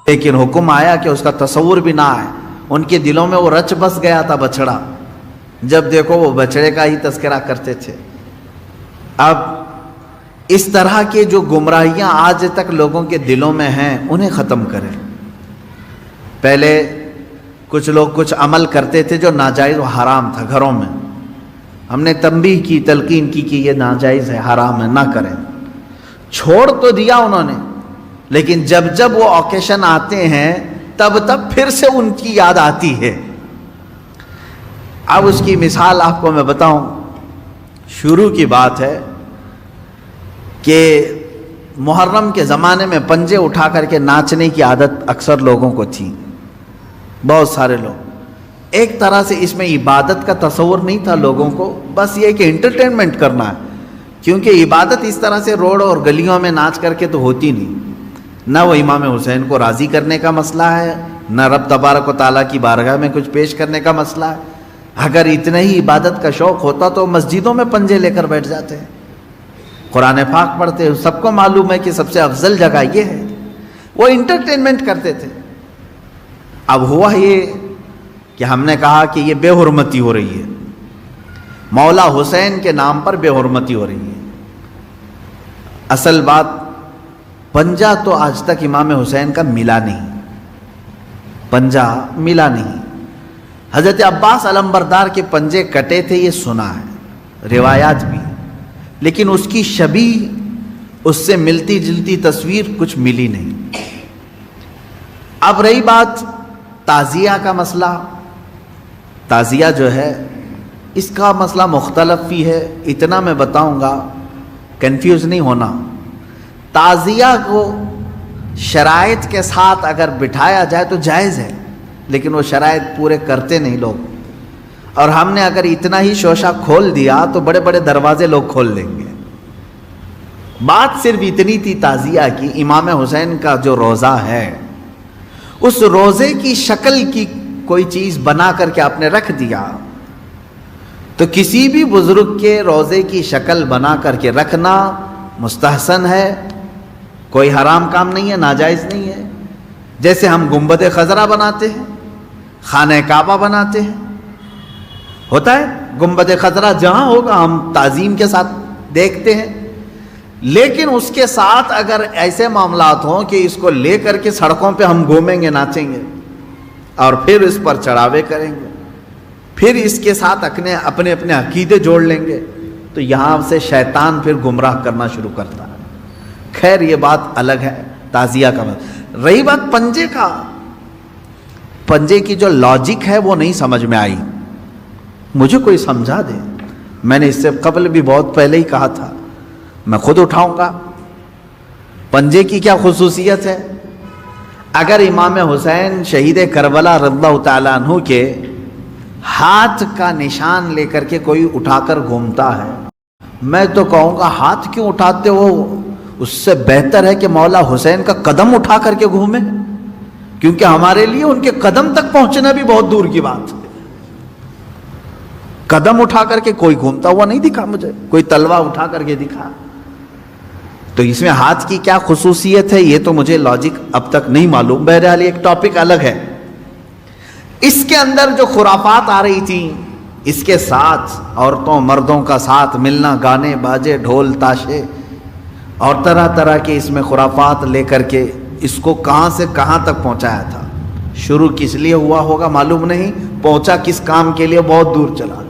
لیکن حکم آیا کہ اس کا تصور بھی نہ آئے. ان کے دلوں میں وہ رچ بس گیا تھا بچڑا، جب دیکھو وہ بچڑے کا ہی تذکرہ کرتے تھے. اب اس طرح کے جو گمراہیاں آج تک لوگوں کے دلوں میں ہیں انہیں ختم کریں. پہلے کچھ لوگ کچھ عمل کرتے تھے جو ناجائز و حرام تھا گھروں میں، ہم نے تنبیہ کی، تلقین کی کہ یہ ناجائز ہے، حرام ہے، نہ کریں. چھوڑ تو دیا انہوں نے، لیکن جب جب وہ اوکیشن آتے ہیں تب پھر سے ان کی یاد آتی ہے. اب اس کی مثال آپ کو میں بتاؤں. شروع کی بات ہے کہ محرم کے زمانے میں پنجے اٹھا کر کے ناچنے کی عادت اکثر لوگوں کو تھی، بہت سارے لوگ. ایک طرح سے اس میں عبادت کا تصور نہیں تھا لوگوں کو، بس یہ کہ انٹرٹینمنٹ کرنا ہے، کیونکہ عبادت اس طرح سے روڈ اور گلیوں میں ناچ کر کے تو ہوتی نہیں. نہ وہ امام حسین کو راضی کرنے کا مسئلہ ہے، نہ رب تبارک و تعالیٰ کی بارگاہ میں کچھ پیش کرنے کا مسئلہ ہے. اگر اتنا ہی عبادت کا شوق ہوتا تو مسجدوں میں پنجے لے کر بیٹھ جاتے ہیں، قرآن پاک پڑھتے ہیں. سب کو معلوم ہے کہ سب سے افضل جگہ یہ ہے. وہ انٹرٹینمنٹ کرتے تھے. اب ہوا یہ کہ ہم نے کہا کہ یہ بے حرمتی ہو رہی ہے، مولا حسین کے نام پر بے حرمتی ہو رہی ہے. اصل بات پنجہ تو آج تک امام حسین کا ملا نہیں، پنجہ ملا نہیں. حضرت عباس علمبردار کے پنجے کٹے تھے یہ سنا ہے، روایات بھی، لیکن اس کی شبیہ، اس سے ملتی جلتی تصویر کچھ ملی نہیں. اب رہی بات تعزیہ کا مسئلہ. تعزیہ جو ہے اس کا مسئلہ مختلف بھی ہے، اتنا میں بتاؤں گا، کنفیوز نہیں ہونا. تعزیہ کو شرائط کے ساتھ اگر بٹھایا جائے تو جائز ہے، لیکن وہ شرائط پورے کرتے نہیں لوگ. اور ہم نے اگر اتنا ہی شوشہ کھول دیا تو بڑے بڑے دروازے لوگ کھول دیں گے. بات صرف اتنی تھی تعزیہ کی. امام حسین کا جو روضہ ہے اس روضے کی شکل کی کوئی چیز بنا کر کے آپ نے رکھ دیا، تو کسی بھی بزرگ کے روضے کی شکل بنا کر کے رکھنا مستحسن ہے، کوئی حرام کام نہیں ہے، ناجائز نہیں ہے. جیسے ہم گنبد خضرا بناتے ہیں، خانہ کعبہ بناتے ہیں، ہوتا ہے گنبد خضرا جہاں ہوگا ہم تعظیم کے ساتھ دیکھتے ہیں. لیکن اس کے ساتھ اگر ایسے معاملات ہوں کہ اس کو لے کر کے سڑکوں پہ ہم گھومیں گے، ناچیں گے، اور پھر اس پر چڑھاوے کریں گے، پھر اس کے ساتھ اپنے عقیدے جوڑ لیں گے، تو یہاں سے شیطان پھر گمراہ کرنا شروع کرتا ہے. خیر یہ بات الگ ہے تعزیہ کا. رہی بات پنجے کا، پنجے کی جو لاجک ہے وہ نہیں سمجھ میں آئی. مجھے کوئی سمجھا دے. میں نے اس سے قبل بھی بہت پہلے ہی کہا تھا، میں خود اٹھاؤں گا. پنجے کی کیا خصوصیت ہے؟ اگر امام حسین شہید کربلا رضی اللہ تعالیٰ عنہ کے ہاتھ کا نشان لے کر کے کوئی اٹھا کر گھومتا ہے، میں تو کہوں گا ہاتھ کیوں اٹھاتے ہو؟ اس سے بہتر ہے کہ مولا حسین کا قدم اٹھا کر کے گھومیں، کیونکہ ہمارے لیے ان کے قدم تک پہنچنا بھی بہت دور کی بات ہے. قدم اٹھا کر کے کوئی گھومتا ہوا نہیں دکھا مجھے، کوئی تلوار اٹھا کر کے دکھا. تو اس میں ہاتھ کی کیا خصوصیت ہے یہ تو مجھے لاجک اب تک نہیں معلوم. بہرحال ایک ٹاپک الگ ہے. اس کے اندر جو خرافات آ رہی تھیں، اس کے ساتھ عورتوں مردوں کا ساتھ ملنا، گانے باجے ڈھول تاشے اور طرح طرح کے اس میں خرافات لے کر کے اس کو کہاں سے کہاں تک پہنچایا تھا. شروع کس لیے ہوا ہوگا معلوم نہیں، پہنچا کس کام کے لیے بہت دور چلا گیا.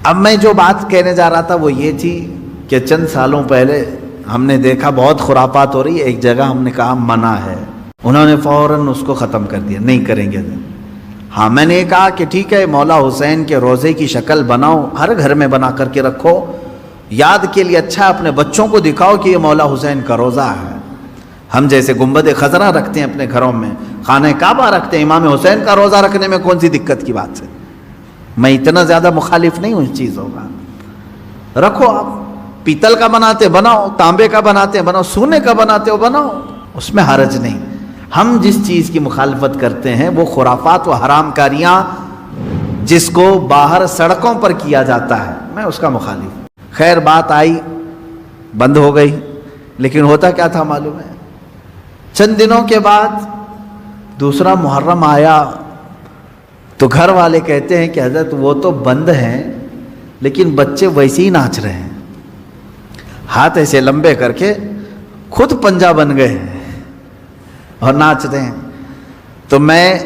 اب میں جو بات کہنے جا رہا تھا وہ یہ تھی کہ چند سالوں پہلے ہم نے دیکھا بہت خرافات ہو رہی ہے. ایک جگہ ہم نے کہا منع ہے، انہوں نے فوراً اس کو ختم کر دیا، نہیں کریں گے. ہاں میں نے کہا کہ ٹھیک ہے مولا حسین کے روضے کی شکل بناؤ، ہر گھر میں بنا کر کے رکھو، یاد کے لیے اچھا، اپنے بچوں کو دکھاؤ کہ یہ مولا حسین کا روضہ ہے. ہم جیسے گنبد خضرا رکھتے ہیں اپنے گھروں میں، خانہ کعبہ رکھتے ہیں، امام حسین کا روضہ رکھنے میں کون سی دقت کی بات ہے؟ میں اتنا زیادہ مخالف نہیں ہوں اس چیزوں کا. رکھو، آپ پیتل کا بناتے بناؤ، تانبے کا بناتے بناؤ، سونے کا بناتے ہو بناؤ، اس میں حرج نہیں. ہم جس چیز کی مخالفت کرتے ہیں وہ خرافات و حرام کاریاں جس کو باہر سڑکوں پر کیا جاتا ہے، میں اس کا مخالف ہوں. خیر بات آئی، بند ہو گئی. لیکن ہوتا کیا تھا معلوم ہے؟ چند دنوں کے بعد دوسرا محرم آیا تو گھر والے کہتے ہیں کہ حضرت وہ تو بند ہیں لیکن بچے ویسے ہی ناچ رہے ہیں، ہاتھ ایسے لمبے کر کے خود پنجہ بن گئے اور ناچ رہے ہیں۔ تو میں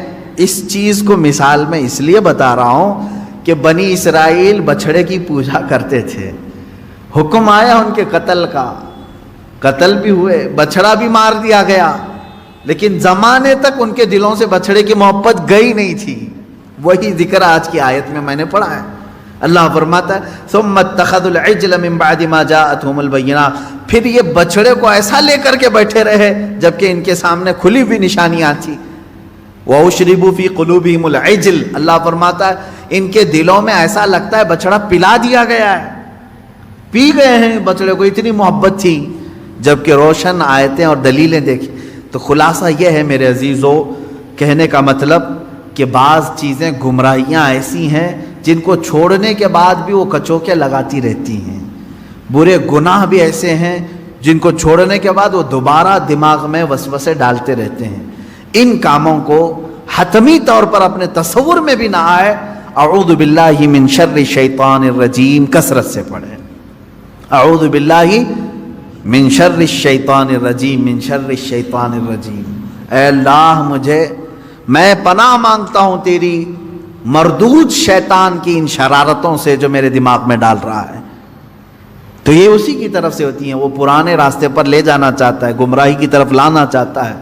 اس چیز کو مثال میں اس لیے بتا رہا ہوں کہ بنی اسرائیل بچھڑے کی پوجا کرتے تھے، حکم آیا ان کے قتل کا، قتل بھی ہوئے، بچھڑا بھی مار دیا گیا، لیکن زمانے تک ان کے دلوں سے بچھڑے کی محبت گئی نہیں تھی۔ وہی ذکر آج کی آیت میں نے پڑھا ہے۔ اللہ فرماتا ہے ثم اتخذوا العجل من بعد ما جاءتهم البینات، پھر یہ بچڑے کو ایسا لے کر کے بیٹھے رہے جبکہ ان کے سامنے کھلی ہوئی نشانیاں تھیں۔ وَأُشْرِبُوا فِي قُلُوبِهِمُ الْعِجْلَ، اللہ فرماتا ہے ان کے دلوں میں ایسا لگتا ہے بچڑا پلا دیا گیا ہے، پی گئے ہیں بچڑے کو، اتنی محبت تھی، جبکہ روشن آیتیں اور دلیلیں دیکھی۔ تو خلاصہ یہ ہے میرے عزیزو، کہنے کا مطلب کہ بعض چیزیں گمراہیاں ایسی ہیں جن کو چھوڑنے کے بعد بھی وہ کچوکے لگاتی رہتی ہیں، برے گناہ بھی ایسے ہیں جن کو چھوڑنے کے بعد وہ دوبارہ دماغ میں وسوسے ڈالتے رہتے ہیں۔ ان کاموں کو حتمی طور پر اپنے تصور میں بھی نہ آئے۔ اعوذ باللہ من شر الشیطان الرجیم کثرت سے پڑھیں، اعوذ باللہ من شر الشیطان الرجیم، من شر الشیطان الرجیم۔ اے اللہ میں پناہ مانگتا ہوں تیری مردود شیطان کی ان شرارتوں سے جو میرے دماغ میں ڈال رہا ہے۔ تو یہ اسی کی طرف سے ہوتی ہیں، وہ پرانے راستے پر لے جانا چاہتا ہے، گمراہی کی طرف لانا چاہتا ہے،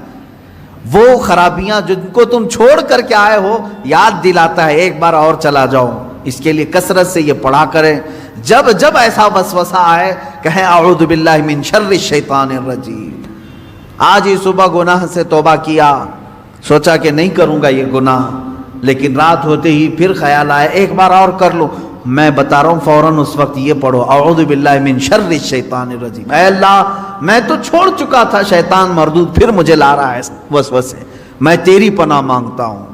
وہ خرابیاں جن کو تم چھوڑ کر کے آئے ہو یاد دلاتا ہے ایک بار اور چلا جاؤ۔ اس کے لیے کثرت سے یہ پڑھا کریں، جب جب ایسا وسوسہ آئے کہیں اعوذ باللہ من شر الشیطان الرجیم۔ آج ہی صبح گناہ سے توبہ کیا، سوچا کہ نہیں کروں گا یہ گناہ، لیکن رات ہوتے ہی پھر خیال آیا ایک بار اور کر لوں، میں بتا رہا ہوں فوراً اس وقت یہ پڑھو اعوذ باللہ من شر الشیطان الرجیم۔ اے اللہ میں تو چھوڑ چکا تھا شیطان مردود، پھر مجھے لا رہا ہے وسوسے، میں تیری پناہ مانگتا ہوں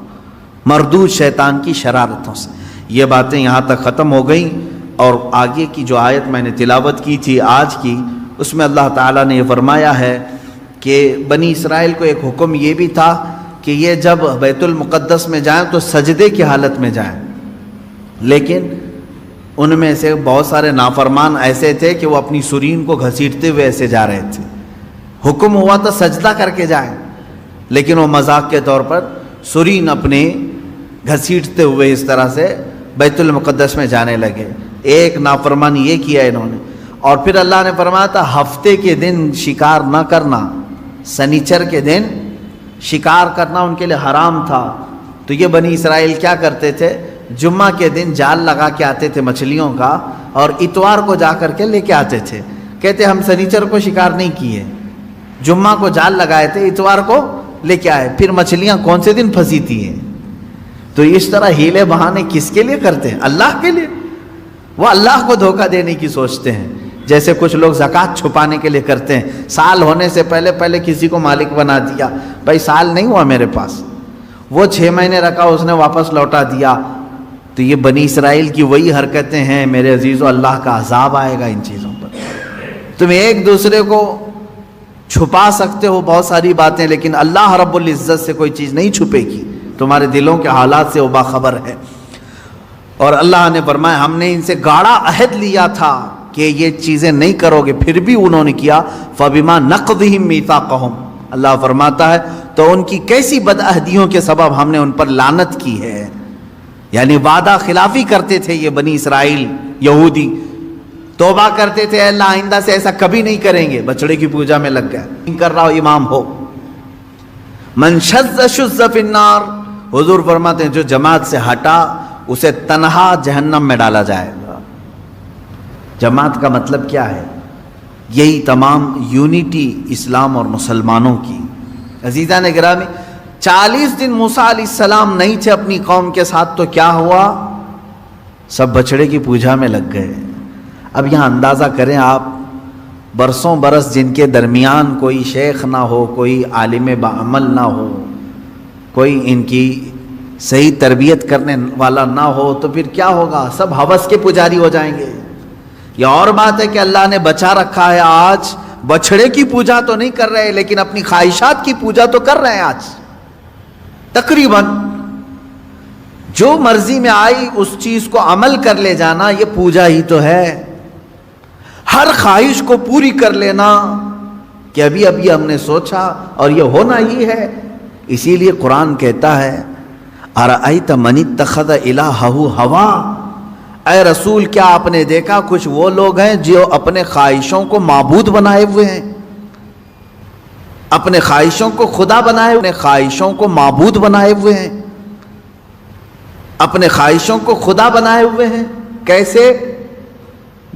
مردود شیطان کی شرارتوں سے۔ یہ باتیں یہاں تک ختم ہو گئیں، اور آگے کی جو آیت میں نے تلاوت کی تھی آج کی، اس میں اللہ تعالیٰ نے یہ فرمایا ہے کہ بنی اسرائیل کو ایک حکم یہ بھی تھا کہ یہ جب بیت المقدس میں جائیں تو سجدے کی حالت میں جائیں، لیکن ان میں سے بہت سارے نافرمان ایسے تھے کہ وہ اپنی سرین کو گھسیٹتے ہوئے ایسے جا رہے تھے۔ حکم ہوا تو سجدہ کر کے جائیں، لیکن وہ مذاق کے طور پر سرین اپنے گھسیٹتے ہوئے اس طرح سے بیت المقدس میں جانے لگے۔ ایک نافرمان یہ کیا انہوں نے، اور پھر اللہ نے فرمایا تھا ہفتے کے دن شکار نہ کرنا، سنیچر کے دن شکار کرنا ان کے لیے حرام تھا۔ تو یہ بنی اسرائیل کیا کرتے تھے، جمعہ کے دن جال لگا کے آتے تھے مچھلیوں کا، اور اتوار کو جا کر کے لے کے آتے تھے۔ کہتے ہم سنیچر کو شکار نہیں کیے، جمعہ کو جال لگائے تھے، اتوار کو لے کے آئے، پھر مچھلیاں کون سے دن پھنسی تھی ہیں۔ تو اس طرح ہیلے بہانے کس کے لیے کرتے ہیں؟ اللہ کے لیے۔ وہ اللہ کو دھوکہ دینے کی سوچتے ہیں، جیسے کچھ لوگ زکوٰۃ چھپانے کے لیے کرتے ہیں، سال ہونے سے پہلے کسی کو مالک بنا دیا، بھائی سال نہیں ہوا میرے پاس، وہ 6 مہینے رکھا اس نے واپس لوٹا دیا۔ تو یہ بنی اسرائیل کی وہی حرکتیں ہیں میرے عزیزو، اللہ کا عذاب آئے گا ان چیزوں پر۔ تم ایک دوسرے کو چھپا سکتے ہو بہت ساری باتیں، لیکن اللہ رب العزت سے کوئی چیز نہیں چھپے گی، تمہارے دلوں کے حالات سے وہ باخبر ہے۔ اور اللہ نے فرمایا ہم نے ان سے گاڑا عہد لیا تھا کہ یہ چیزیں نہیں کرو گے، پھر بھی انہوں نے کیا۔ فَبِمَا نَقْضِهِمْ مِيثَاقَهُمْ، اللہ فرماتا ہے تو ان کی کیسی بدعہدیوں کے سبب ہم نے ان پر لعنت کی ہے۔ یعنی وعدہ خلافی کرتے تھے یہ بنی اسرائیل یہودی، توبہ کرتے تھے اللہ آئندہ سے ایسا کبھی نہیں کریں گے، بچڑے کی پوجا میں لگ گئے، کر رہا ہو امام ہو۔ من شذ شذ فی النار، حضور فرماتے ہیں جو جماعت سے ہٹا اسے تنہا جہنم میں ڈالا جائے گا۔ جماعت کا مطلب کیا ہے؟ یہی تمام یونٹی اسلام اور مسلمانوں کی۔ عزیزان گرامی، 40 دن موسیٰ علیہ السلام نہیں تھے اپنی قوم کے ساتھ، تو کیا ہوا؟ سب بچڑے کی پوجا میں لگ گئے۔ اب یہاں اندازہ کریں آپ، برسوں برس جن کے درمیان کوئی شیخ نہ ہو، کوئی عالم بعمل نہ ہو، کوئی ان کی صحیح تربیت کرنے والا نہ ہو، تو پھر کیا ہوگا؟ سب ہوس کے پجاری ہو جائیں گے۔ یہ اور بات ہے کہ اللہ نے بچا رکھا ہے، آج بچھڑے کی پوجا تو نہیں کر رہے لیکن اپنی خواہشات کی پوجا تو کر رہے ہیں آج تقریباً. جو مرضی میں آئی اس چیز کو عمل کر لے جانا یہ پوجا ہی تو ہے. ہر خواہش کو پوری کر لینا کہ ابھی ابھی ہم نے سوچا اور یہ ہونا ہی ہے. اسی لیے قرآن کہتا ہے ارأیت من اتخذ الہہ ہوا، اے رسول کیا آپ نے دیکھا کچھ وہ لوگ ہیں جو اپنے خواہشوں کو معبود بنائے ہوئے ہیں، اپنے خواہشوں کو خدا بنائے، اپنے خواہشوں کو معبود بنائے ہوئے ہیں، اپنے خواہشوں کو خدا بنائے ہوئے ہیں. کیسے؟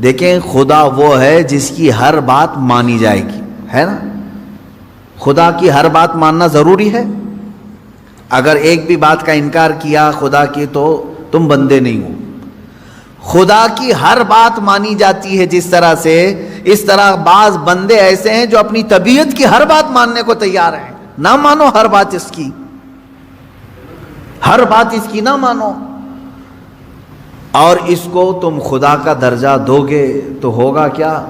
دیکھیں خدا وہ ہے جس کی ہر بات مانی جائے گی، ہے نا؟ خدا کی ہر بات ماننا ضروری ہے. اگر ایک بھی بات کا انکار کیا خدا کی تو تم بندے نہیں ہو. خدا کی ہر بات مانی جاتی ہے جس طرح سے، اس طرح بعض بندے ایسے ہیں جو اپنی طبیعت کی ہر بات ماننے کو تیار ہیں. نہ مانو ہر بات اس کی، ہر بات اس کی نہ مانو، اور اس کو تم خدا کا درجہ دو گے تو ہوگا کیا؟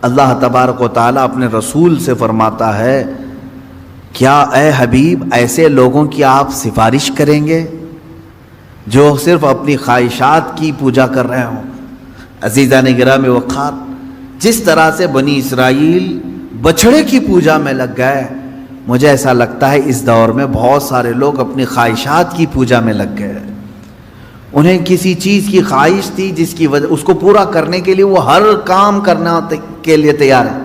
اللہ تبارک و تعالیٰ اپنے رسول سے فرماتا ہے کیا اے حبیب ایسے لوگوں کی آپ سفارش کریں گے جو صرف اپنی خواہشات کی پوجا کر رہے ہوں؟ عزیزان گرامی وقار، جس طرح سے بنی اسرائیل بچھڑے کی پوجا میں لگ گئے، مجھے ایسا لگتا ہے اس دور میں بہت سارے لوگ اپنی خواہشات کی پوجا میں لگ گئے. انہیں کسی چیز کی خواہش تھی جس کی وجہ اس کو پورا کرنے کے لیے وہ ہر کام کرنا کے لیے تیار ہے.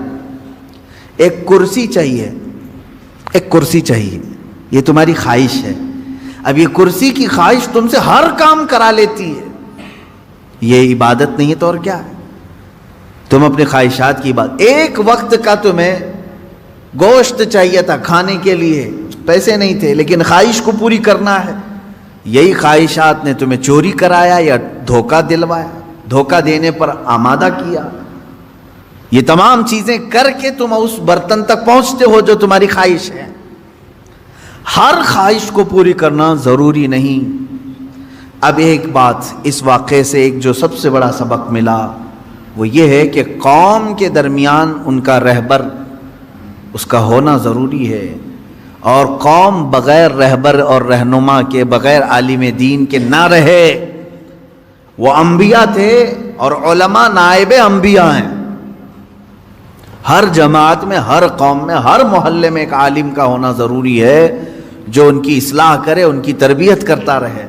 ایک کرسی چاہیے، ایک کرسی چاہیے، یہ تمہاری خواہش ہے. اب یہ کرسی کی خواہش تم سے ہر کام کرا لیتی ہے. یہ عبادت نہیں ہے تو اور کیا ہے؟ تم اپنی خواہشات کی بات. ایک وقت کا تمہیں گوشت چاہیے تھا کھانے کے لیے، پیسے نہیں تھے لیکن خواہش کو پوری کرنا ہے. یہی خواہشات نے تمہیں چوری کرایا یا دھوکہ دلوایا، دھوکہ دینے پر آمادہ کیا. یہ تمام چیزیں کر کے تم اس برتن تک پہنچتے ہو جو تمہاری خواہش ہے. ہر خواہش کو پوری کرنا ضروری نہیں. اب ایک بات اس واقعے سے ایک جو سب سے بڑا سبق ملا وہ یہ ہے کہ قوم کے درمیان ان کا رہبر اس کا ہونا ضروری ہے، اور قوم بغیر رہبر اور رہنما کے، بغیر عالم دین کے نہ رہے. وہ انبیاء تھے اور علماء نائب انبیاء ہیں. ہر جماعت میں، ہر قوم میں، ہر محلے میں ایک عالم کا ہونا ضروری ہے جو ان کی اصلاح کرے، ان کی تربیت کرتا رہے.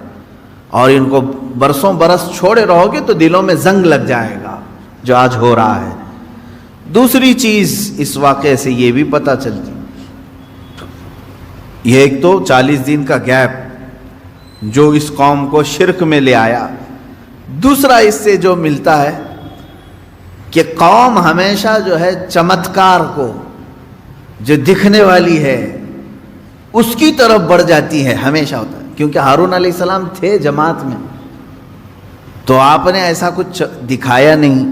اور ان کو برسوں برس چھوڑے رہو گے تو دلوں میں زنگ لگ جائے گا جو آج ہو رہا ہے. دوسری چیز اس واقعے سے یہ بھی پتہ چلتی، یہ ایک تو 40 دن کا گیپ جو اس قوم کو شرک میں لے آیا. دوسرا اس سے جو ملتا ہے کہ قوم ہمیشہ جو ہے چمتکار کو، جو دکھنے والی ہے اس کی طرف بڑھ جاتی ہے. ہمیشہ ہوتا ہے کیونکہ ہارون علیہ السلام تھے جماعت میں تو آپ نے ایسا کچھ دکھایا نہیں،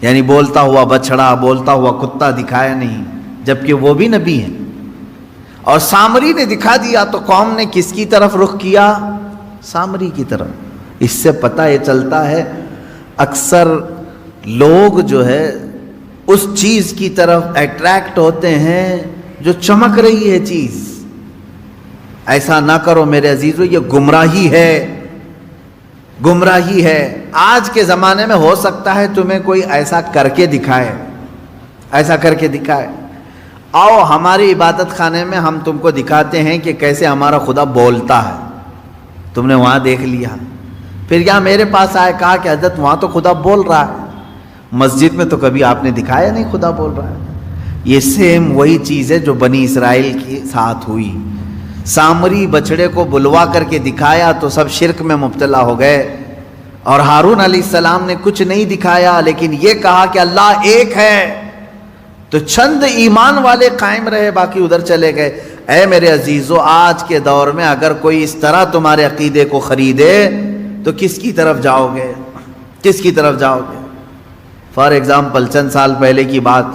یعنی بولتا ہوا بچڑا، بولتا ہوا کتا دکھایا نہیں، جبکہ وہ بھی نبی ہیں. اور سامری نے دکھا دیا تو قوم نے کس کی طرف رخ کیا؟ سامری کی طرف. اس سے پتہ یہ چلتا ہے اکثر لوگ جو ہے اس چیز کی طرف اٹریکٹ ہوتے ہیں جو چمک رہی ہے چیز. ایسا نہ کرو میرے عزیزو، یہ گمراہی ہے، گمراہی ہے. آج کے زمانے میں ہو سکتا ہے تمہیں کوئی ایسا کر کے دکھائے، ایسا کر کے دکھائے. آؤ ہماری عبادت خانے میں ہم تم کو دکھاتے ہیں کہ کیسے ہمارا خدا بولتا ہے. تم نے وہاں دیکھ لیا، پھر یہاں میرے پاس آئے، کہا کہ حضرت وہاں تو خدا بول رہا ہے، مسجد میں تو کبھی آپ نے دکھایا نہیں خدا بول رہا ہے. یہ سیم وہی چیز ہے جو بنی اسرائیل کے ساتھ ہوئی. سامری بچڑے کو بلوا کر کے دکھایا تو سب شرک میں مبتلا ہو گئے. اور ہارون علیہ السلام نے کچھ نہیں دکھایا لیکن یہ کہا کہ اللہ ایک ہے، تو چند ایمان والے قائم رہے، باقی ادھر چلے گئے. اے میرے عزیزو، آج کے دور میں اگر کوئی اس طرح تمہارے عقیدے کو خریدے تو کس کی طرف جاؤ گے؟ کس کی طرف جاؤ گے؟ فار ایگزامپل چند سال پہلے کی بات،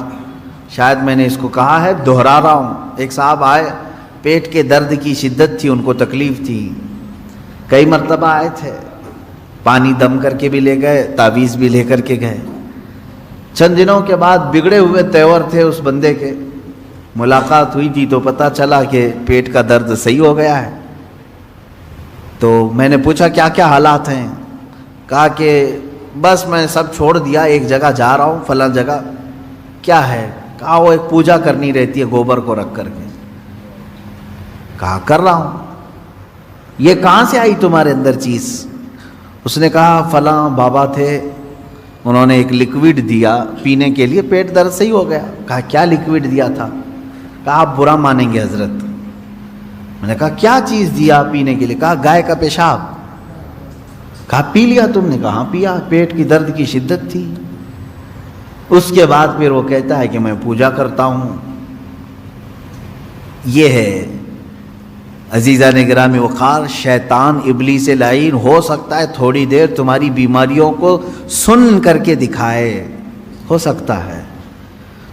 شاید میں نے اس کو کہا ہے، دہرا رہا ہوں. ایک صاحب آئے، پیٹ کے درد کی شدت تھی، ان کو تکلیف تھی. کئی مرتبہ آئے تھے، پانی دم کر کے بھی لے گئے، تعویذ بھی لے کر کے گئے. چند دنوں کے بعد بگڑے ہوئے تیور تھے اس بندے کے، ملاقات ہوئی تھی تو پتہ چلا کہ پیٹ کا درد صحیح ہو گیا ہے۔ تو میں نے پوچھا کیا کیا حالات ہیں؟ کہا کہ بس میں سب چھوڑ دیا، ایک جگہ جا رہا ہوں فلاں جگہ۔ کیا ہے؟ کہا وہ ایک پوجا کرنی رہتی ہے گوبر کو رکھ کر کے۔ کہا کر رہا ہوں۔ یہ کہاں سے آئی تمہارے اندر چیز؟ اس نے کہا فلاں بابا تھے، انہوں نے ایک لکوڈ دیا پینے کے لیے، پیٹ درد صحیح ہو گیا۔ کہا کیا لکوڈ دیا تھا؟ کہا آپ برا مانیں گے حضرت۔ میں نے کہا کیا چیز دیا پینے کے لیے؟ کہا گائے کا پیشاب۔ کہا پی لیا تم نے؟ کہا پیا، پیٹ کی درد کی شدت تھی۔ اس کے بعد پھر وہ کہتا ہے کہ میں پوجا کرتا ہوں۔ یہ ہے عزیزان گرامی وقار، شیطان ابلیس لعین ہو سکتا ہے تھوڑی دیر تمہاری بیماریوں کو سن کر کے دکھائے، ہو سکتا ہے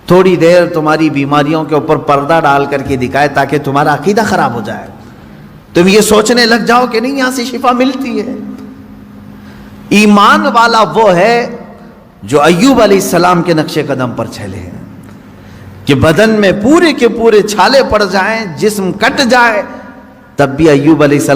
تھوڑی دیر تمہاری بیماریوں کے اوپر پردہ ڈال کر کے دکھائے تاکہ تمہارا عقیدہ خراب ہو جائے، تم یہ سوچنے لگ جاؤ کہ نہیں یہاں سے شفا ملتی ہے۔ ایمان والا وہ ہے جو ایوب علیہ السلام کے نقش قدم پر چلے ہیں کہ بدن میں پورے کے پورے چھالے پڑ جائیں، جسم کٹ جائے، تب بھی ایوب علیہ السلام